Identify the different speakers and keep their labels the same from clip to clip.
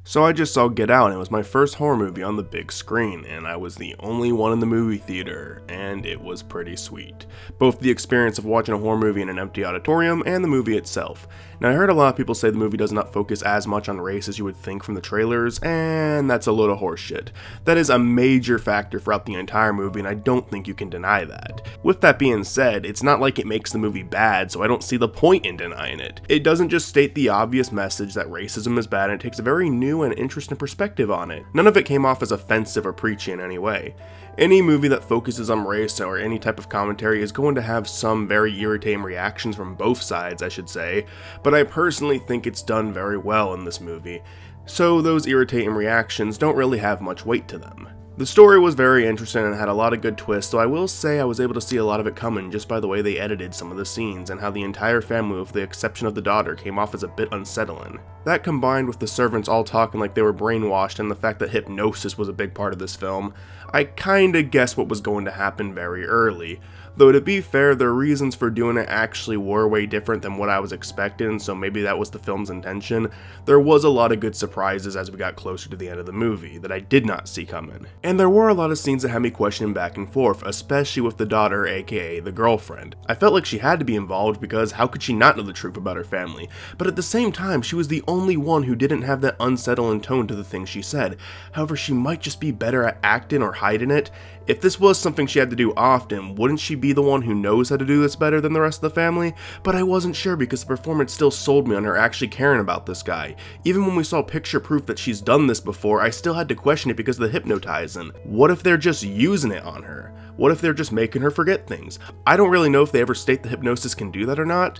Speaker 1: So I just saw Get Out, and it was my first horror movie on the big screen, and I was the only one in the movie theater, and it was pretty sweet. Both the experience of watching a horror movie in an empty auditorium and the movie itself. Now I heard a lot of people say the movie does not focus as much on race as you would think from the trailers, and that's a load of horseshit. That is a major factor throughout the entire movie, and I don't think you can deny that. With that being said, it's not like it makes the movie bad, so I don't see the point in denying it. It doesn't just state the obvious message that racism is bad, and it takes a very new and interesting perspective on it. None of it came off as offensive or preachy in any way. Any movie that focuses on race or any type of commentary is going to have some very irritating reactions from both sides, I should say, but I personally think it's done very well in this movie, so those irritating reactions don't really have much weight to them. The story was very interesting and had a lot of good twists, so I will say I was able to see a lot of it coming just by the way they edited some of the scenes and how the entire family, with the exception of the daughter, came off as a bit unsettling. That combined with the servants all talking like they were brainwashed and the fact that hypnosis was a big part of this film, I kinda guessed what was going to happen very early. Though to be fair, their reasons for doing it actually were way different than what I was expecting, so maybe that was the film's intention. There was a lot of good surprises as we got closer to the end of the movie that I did not see coming. And there were a lot of scenes that had me questioning back and forth, especially with the daughter, aka the girlfriend. I felt like she had to be involved because how could she not know the truth about her family? But at the same time, she was the only one who didn't have that unsettling tone to the things she said. However, she might just be better at acting or hiding it. If this was something she had to do often, wouldn't she be the one who knows how to do this better than the rest of the family? But I wasn't sure because the performance still sold me on her actually caring about this guy. Even when we saw picture proof that she's done this before, I still had to question it because of the hypnotizing. What if they're just using it on her? What if they're just making her forget things? I don't really know if they ever state the hypnosis can do that or not,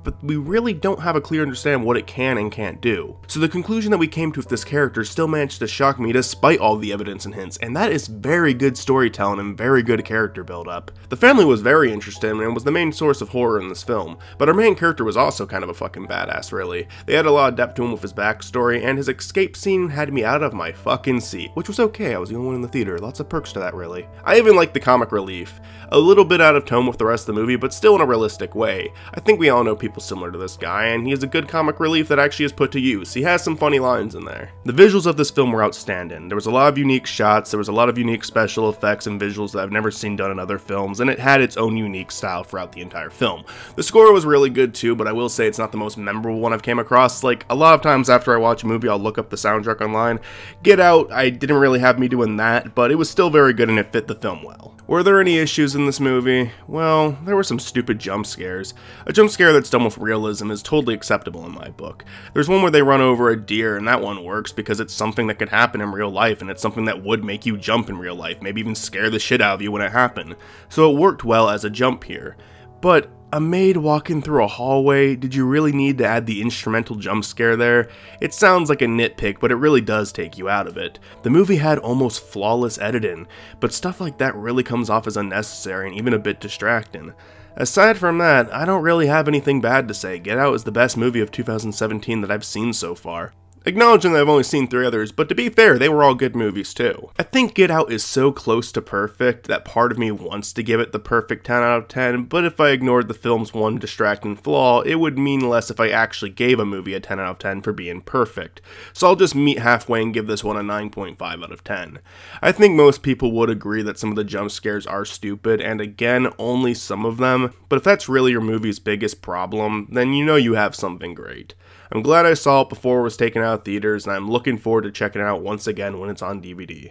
Speaker 1: but we really don't have a clear understanding what it can and can't do. So the conclusion that we came to with this character still managed to shock me despite all the evidence and hints, and that is very good storytelling and very good character build-up. The family was very interesting and was the main source of horror in this film, but our main character was also kind of a fucking badass, really. They had a lot of depth to him with his backstory, and his escape scene had me out of my fucking seat, which was okay. I was the only one in the theater. Lots of perks to that, really. I even liked the comic relief. A little bit out of tone with the rest of the movie, but still in a realistic way. I think we all know people similar to this guy, and he is a good comic relief that actually is put to use. He has some funny lines in there. The visuals of this film were outstanding. There was a lot of unique shots, there was a lot of unique special effects and visuals that I've never seen done in other films, and it had its own unique style throughout the entire film. The score was really good too, but I will say it's not the most memorable one I've came across. Like, a lot of times after I watch a movie, I'll look up the soundtrack online. Get Out, I didn't really have me doing that, but it was still very good and it fit the film well. Were there any issues in this movie? Well, there were some stupid jump scares. A jump scare that's done with realism is totally acceptable in my book. There's one where they run over a deer, and that one works because it's something that could happen in real life, and it's something that would make you jump in real life, maybe even scare the shit out of you when it happened. So it worked well as a jump here. But a maid walking through a hallway, did you really need to add the instrumental jump scare there? It sounds like a nitpick, but it really does take you out of it. The movie had almost flawless editing, but stuff like that really comes off as unnecessary and even a bit distracting. Aside from that, I don't really have anything bad to say. Get Out is the best movie of 2017 that I've seen so far. Acknowledging that I've only seen 3 others, but to be fair, they were all good movies too. I think Get Out is so close to perfect that part of me wants to give it the perfect 10 out of 10, but if I ignored the film's one distracting flaw, it would mean less if I actually gave a movie a 10 out of 10 for being perfect. So I'll just meet halfway and give this one a 9.5 out of 10. I think most people would agree that some of the jump scares are stupid, and again, only some of them, but if that's really your movie's biggest problem, then you know you have something great. I'm glad I saw it before it was taken out of theaters, and I'm looking forward to checking it out once again when it's on DVD.